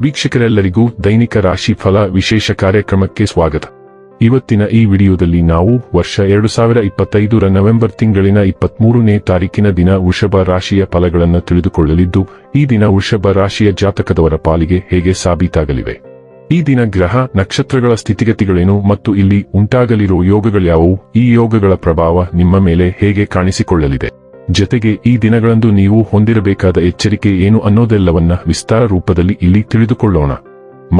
ವೀಕ್ಷಕರೆಲ್ಲರಿಗೂ ದೈನಿಕ ರಾಶಿ ಫಲ ವಿಶೇಷ ಕಾರ್ಯಕ್ರಮಕ್ಕೆ ಸ್ವಾಗತ. ಇವತ್ತಿನ ಈ ವಿಡಿಯೋದಲ್ಲಿ ನಾವು ವರ್ಷ 2025ರ ನವೆಂಬರ್ ತಿಂಗಳಿನ 23ನೇ ತಾರೀಕಿನ ದಿನ ವೃಷಭ ರಾಶಿಯ ಫಲಗಳನ್ನು ತಿಳಿದುಕೊಳ್ಳಲಿದ್ದು, ಈ ದಿನ ವೃಷಭ ರಾಶಿಯ ಜಾತಕದವರ ಪಾಲಿಗೆ ಹೇಗೆ ಸಾಬೀತಾಗಲಿವೆ, ಈ ದಿನ ಗ್ರಹ ನಕ್ಷತ್ರಗಳ ಸ್ಥಿತಿಗತಿಗಳೇನು ಮತ್ತು ಇಲ್ಲಿ ಉಂಟಾಗಲಿರುವ ಯೋಗಗಳ್ಯಾವುವು, ಈ ಯೋಗಗಳ ಪ್ರಭಾವ ನಿಮ್ಮ ಮೇಲೆ ಹೇಗೆ ಕಾಣಿಸಿಕೊಳ್ಳಲಿದೆ, ಜೊತೆಗೆ ಈ ದಿನಗಳಂದು ನೀವು ಹೊಂದಿರಬೇಕಾದ ಎಚ್ಚರಿಕೆ ಏನು ಅನ್ನೋದೆಲ್ಲವನ್ನ ವಿಸ್ತಾರ ರೂಪದಲ್ಲಿ ಇಲ್ಲಿ ತಿಳಿದುಕೊಳ್ಳೋಣ.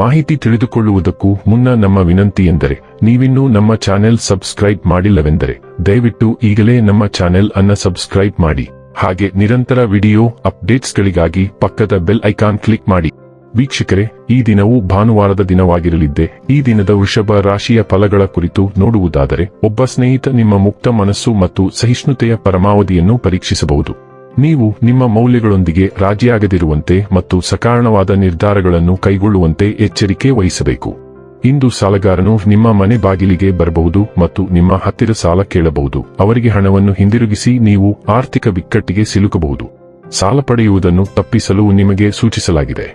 ಮಾಹಿತಿ ತಿಳಿದುಕೊಳ್ಳುವುದಕ್ಕೂ ಮುನ್ನ ನಮ್ಮ ವಿನಂತಿ ಎಂದರೆ, ನೀವಿನ್ನೂ ನಮ್ಮ ಚಾನೆಲ್ ಸಬ್ಸ್ಕ್ರೈಬ್ ಮಾಡಿಲ್ಲವೆಂದರೆ ದಯವಿಟ್ಟು ಈಗಲೇ ನಮ್ಮ ಚಾನೆಲ್ ಅನ್ನು ಸಬ್ಸ್ಕ್ರೈಬ್ ಮಾಡಿ. ಹಾಗೆ ನಿರಂತರ ವಿಡಿಯೋ ಅಪ್ಡೇಟ್ಸ್ಗಳಿಗಾಗಿ ಪಕ್ಕದ ಬೆಲ್ ಐಕಾನ್ ಕ್ಲಿಕ್ ಮಾಡಿ. ವೀಕ್ಷಕರೇ, ಈ ದಿನವು ಭಾನುವಾರದ ದಿನವಾಗಿರಲಿದ್ದೆ. ಈ ದಿನದ ವೃಷಭ ರಾಶಿಯ ಫಲಗಳ ಕುರಿತು ನೋಡುವುದಾದರೆ, ಒಬ್ಬ ಸ್ನೇಹಿತ ನಿಮ್ಮ ಮುಕ್ತ ಮನಸ್ಸು ಮತ್ತು ಸಹಿಷ್ಣುತೆಯ ಪರಮಾವಧಿಯನ್ನು ಪರೀಕ್ಷಿಸಬಹುದು. ನೀವು ನಿಮ್ಮ ಮೌಲ್ಯಗಳೊಂದಿಗೆ ರಾಜಿಯಾಗದಿರುವಂತೆ ಮತ್ತು ಸಕಾರಣವಾದ ನಿರ್ಧಾರಗಳನ್ನು ಕೈಗೊಳ್ಳುವಂತೆ ಎಚ್ಚರಿಕೆ ವಹಿಸಬೇಕು. ಇಂದು ಸಾಲಗಾರನು ನಿಮ್ಮ ಮನೆ ಬಾಗಿಲಿಗೆ ಬರಬಹುದು ಮತ್ತು ನಿಮ್ಮ ಹತ್ತಿರ ಸಾಲ ಕೇಳಬಹುದು. ಅವರಿಗೆ ಹಣವನ್ನು ಹಿಂದಿರುಗಿಸಿ ನೀವು ಆರ್ಥಿಕ ಬಿಕ್ಕಟ್ಟಿಗೆ ಸಿಲುಕಬಹುದು. ಸಾಲ ಪಡೆಯುವುದನ್ನು ತಪ್ಪಿಸಲು ನಿಮಗೆ ಸೂಚಿಸಲಾಗಿದೆ.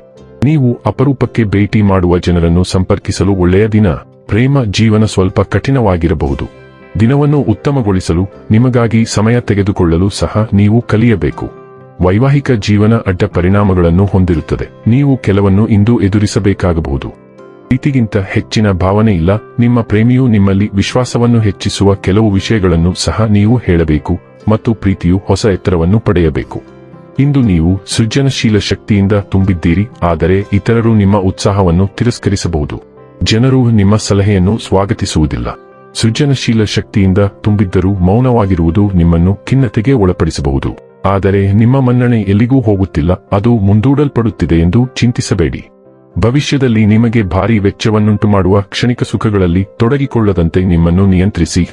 ನೀವು ಅಪರೂಪಕ್ಕೆ ಭೇಟಿ ಮಾಡುವ ಜನರನ್ನು ಸಂಪರ್ಕಿಸಲು ಒಳ್ಳೆಯ ದಿನ. ಪ್ರೇಮ ಜೀವನ ಸ್ವಲ್ಪ ಕಠಿಣವಾಗಿರಬಹುದು. ದಿನವನ್ನು ಉತ್ತಮಗೊಳಿಸಲು ನಿಮಗಾಗಿ ಸಮಯ ತೆಗೆದುಕೊಳ್ಳಲು ಸಹ ನೀವು ಕಲಿಯಬೇಕು. ವೈವಾಹಿಕ ಜೀವನ ಅಡ್ಡ ಪರಿಣಾಮಗಳನ್ನು ಹೊಂದಿರುತ್ತದೆ. ನೀವು ಕೆಲವನ್ನು ಇಂದು ಎದುರಿಸಬೇಕಾಗಬಹುದು. ಪ್ರೀತಿಗಿಂತ ಹೆಚ್ಚಿನ ಭಾವನೆ ಇಲ್ಲ. ನಿಮ್ಮ ಪ್ರೇಮಿಯು ನಿಮ್ಮಲ್ಲಿ ವಿಶ್ವಾಸವನ್ನು ಹೆಚ್ಚಿಸುವ ಕೆಲವು ವಿಷಯಗಳನ್ನು ಸಹ ನೀವು ಹೇಳಬೇಕು ಮತ್ತು ಪ್ರೀತಿಯು ಹೊಸ ಎತ್ತರವನ್ನು ಪಡೆಯಬೇಕು. ಇಂದು ನೀವು ಸೃಜನಶೀಲ ಶಕ್ತಿಯಿಂದ ತುಂಬಿದ್ದೀರಿ, ಆದರೆ ಇತರರು ನಿಮ್ಮ ಉತ್ಸಾಹವನ್ನು ತಿರಸ್ಕರಿಸಬಹುದು. ಜನರು ನಿಮ್ಮ ಸಲಹೆಯನ್ನು ಸ್ವಾಗತಿಸುವುದಿಲ್ಲ. ಸೃಜನಶೀಲ ಶಕ್ತಿಯಿಂದ ತುಂಬಿದ್ದರೂ ಮೌನವಾಗಿರುವುದು ನಿಮ್ಮನ್ನು ಖಿನ್ನತೆಗೆ ಒಳಪಡಿಸಬಹುದು. ಆದರೆ ನಿಮ್ಮ ಮನ್ನಣೆ ಎಲ್ಲಿಗೂ ಹೋಗುತ್ತಿಲ್ಲ, ಅದು ಮುಂದೂಡಲ್ಪಡುತ್ತಿದೆ ಎಂದು ಚಿಂತಿಸಬೇಡಿ. ಭವಿಷ್ಯದಲ್ಲಿ ನಿಮಗೆ ಭಾರೀ ವೆಚ್ಚವನ್ನುಂಟು ಮಾಡುವ ಕ್ಷಣಿಕ ಸುಖಗಳಲ್ಲಿ ತೊಡಗಿಕೊಳ್ಳದಂತೆ ನಿಮ್ಮನ್ನು ನಿಯಂತ್ರಿಸಿ.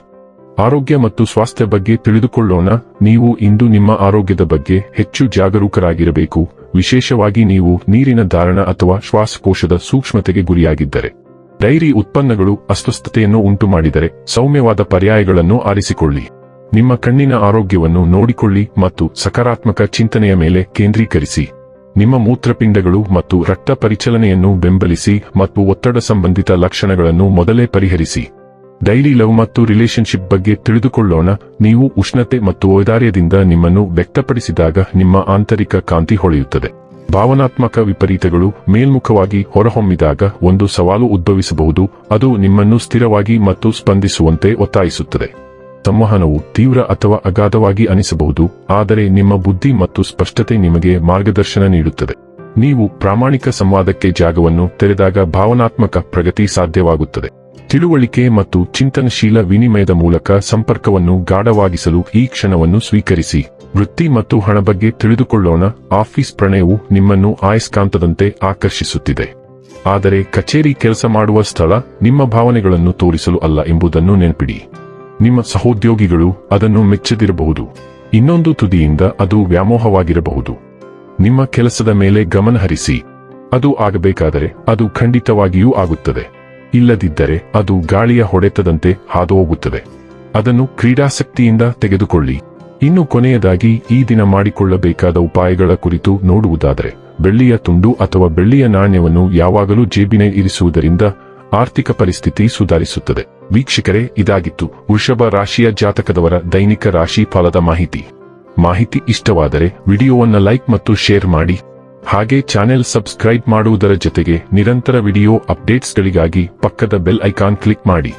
ಆರೋಗ್ಯ ಮತ್ತು ಸ್ವಾಸ್ಥ್ಯ ಬಗ್ಗೆ ತಿಳಿದುಕೊಳ್ಳೋಣ. ನೀವು ಇಂದು ನಿಮ್ಮ ಆರೋಗ್ಯದ ಬಗ್ಗೆ ಹೆಚ್ಚು ಜಾಗರೂಕರಾಗಿರಬೇಕು, ವಿಶೇಷವಾಗಿ ನೀವು ನೀರಿನ ಧಾರಣ ಅಥವಾ ಶ್ವಾಸಕೋಶದ ಸೂಕ್ಷ್ಮತೆಗೆ ಗುರಿಯಾಗಿದ್ದರೆ. ಡೈರಿ ಉತ್ಪನ್ನಗಳು ಅಸ್ವಸ್ಥತೆಯನ್ನು ಉಂಟುಮಾಡಿದರೆ ಸೌಮ್ಯವಾದ ಪರ್ಯಾಯಗಳನ್ನು ಆರಿಸಿಕೊಳ್ಳಿ. ನಿಮ್ಮ ಕಣ್ಣಿನ ಆರೋಗ್ಯವನ್ನು ನೋಡಿಕೊಳ್ಳಿ ಮತ್ತು ಸಕಾರಾತ್ಮಕ ಚಿಂತನೆಯ ಮೇಲೆ ಕೇಂದ್ರೀಕರಿಸಿ. ನಿಮ್ಮ ಮೂತ್ರಪಿಂಡಗಳು ಮತ್ತು ರಕ್ತ ಪರಿಚಲನೆಯನ್ನು ಬೆಂಬಲಿಸಿ ಮತ್ತು ಒತ್ತಡ ಸಂಬಂಧಿತ ಲಕ್ಷಣಗಳನ್ನು ಮೊದಲೇ ಪರಿಹರಿಸಿ. ಡೈಲಿ ಲವ್ ಮತ್ತು ರಿಲೇಶನ್ಶಿಪ್ ಬಗ್ಗೆ ತಿಳಿದುಕೊಳ್ಳೋಣ. ನೀವು ಉಷ್ಣತೆ ಮತ್ತು ಔದಾರ್ಯದಿಂದ ನಿಮ್ಮನ್ನು ವ್ಯಕ್ತಪಡಿಸಿದಾಗ ನಿಮ್ಮ ಆಂತರಿಕ ಕಾಂತಿ ಹೊಳೆಯುತ್ತದೆ. ಭಾವನಾತ್ಮಕ ವಿಪರೀತಗಳು ಮೇಲ್ಮುಖವಾಗಿ ಹೊರಹೊಮ್ಮಿದಾಗ ಒಂದು ಸವಾಲು ಉದ್ಭವಿಸಬಹುದು. ಅದು ನಿಮ್ಮನ್ನು ಸ್ಥಿರವಾಗಿ ಮತ್ತು ಸ್ಪಂದಿಸುವಂತೆ ಒತ್ತಾಯಿಸುತ್ತದೆ. ಸಂವಹನವು ತೀವ್ರ ಅಥವಾ ಅಗಾಧವಾಗಿ ಅನಿಸಬಹುದು, ಆದರೆ ನಿಮ್ಮ ಬುದ್ಧಿ ಮತ್ತು ಸ್ಪಷ್ಟತೆ ನಿಮಗೆ ಮಾರ್ಗದರ್ಶನ ನೀಡುತ್ತದೆ. ನೀವು ಪ್ರಾಮಾಣಿಕ ಸಂವಾದಕ್ಕೆ ಜಾಗವನ್ನು ತೆರೆದಾಗ ಭಾವನಾತ್ಮಕ ಪ್ರಗತಿ ಸಾಧ್ಯವಾಗುತ್ತದೆ. ತಿಳುವಳಿಕೆ ಮತ್ತು ಚಿಂತನಶೀಲ ವಿನಿಮಯದ ಮೂಲಕ ಸಂಪರ್ಕವನ್ನು ಗಾಢವಾಗಿಸಲು ಈ ಕ್ಷಣವನ್ನು ಸ್ವೀಕರಿಸಿ. ವೃತ್ತಿ ಮತ್ತು ಹಣ ಬಗ್ಗೆ ತಿಳಿದುಕೊಳ್ಳೋಣ. ಆಫೀಸ್ ಪ್ರಣಯವು ನಿಮ್ಮನ್ನು ಆಯಸ್ಕಾಂತದಂತೆ ಆಕರ್ಷಿಸುತ್ತಿದೆ, ಆದರೆ ಕಚೇರಿ ಕೆಲಸ ಮಾಡುವ ಸ್ಥಳ ನಿಮ್ಮ ಭಾವನೆಗಳನ್ನು ತೋರಿಸಲು ಅಲ್ಲ ಎಂಬುದನ್ನು ನೆನಪಿಡಿ. ನಿಮ್ಮ ಸಹೋದ್ಯೋಗಿಗಳು ಅದನ್ನು ಮೆಚ್ಚದಿರಬಹುದು. ಇನ್ನೊಂದು ತುದಿಯಿಂದ ಅದು ವ್ಯಾಮೋಹವಾಗಿರಬಹುದು. ನಿಮ್ಮ ಕೆಲಸದ ಮೇಲೆ ಗಮನ ಹರಿಸಿ. ಅದು ಆಗಬೇಕಾದರೆ ಅದು ಖಂಡಿತವಾಗಿಯೂ ಆಗುತ್ತದೆ. ಇಲ್ಲದಿದ್ದರೆ ಅದು ಗಾಳಿಯ ಹೊಡೆತದಂತೆ ಹಾದುಹೋಗುತ್ತದೆ. ಅದನ್ನು ಕ್ರೀಡಾಸಕ್ತಿಯಿಂದ ತೆಗೆದುಕೊಳ್ಳಿ. ಇನ್ನು ಕೊನೆಯದಾಗಿ ಈ ದಿನ ಮಾಡಿಕೊಳ್ಳಬೇಕಾದ ಉಪಾಯಗಳ ಕುರಿತು ನೋಡುವುದಾದರೆ, ಬೆಳ್ಳಿಯ ತುಂಡು ಅಥವಾ ಬೆಳ್ಳಿಯ ನಾಣ್ಯವನ್ನು ಯಾವಾಗಲೂ ಜೇಬಿನ ಇರಿಸುವುದರಿಂದ ಆರ್ಥಿಕ ಪರಿಸ್ಥಿತಿ ಸುಧಾರಿಸುತ್ತದೆ. ವೀಕ್ಷಕರೇ, ಇದಾಗಿತ್ತು ವೃಷಭ ರಾಶಿಯ ಜಾತಕದವರ ದೈನಿಕ ರಾಶಿ ಫಲದ ಮಾಹಿತಿ ಇಷ್ಟವಾದರೆ ವಿಡಿಯೋವನ್ನು ಲೈಕ್ ಮತ್ತು ಶೇರ್ ಮಾಡಿ. ಹಾಗೆ ಚಾನೆಲ್ ಸಬ್ಸ್ಕ್ರೈಬ್ ಮಾಡುವುದರ ಜೊತೆಗೆ ನಿರಂತರ ವಿಡಿಯೋ ಅಪ್ಡೇಟ್ಸ್ಗಳಿಗಾಗಿ ಪಕ್ಕದ ಬೆಲ್ ಐಕಾನ್ ಕ್ಲಿಕ್ ಮಾಡಿ.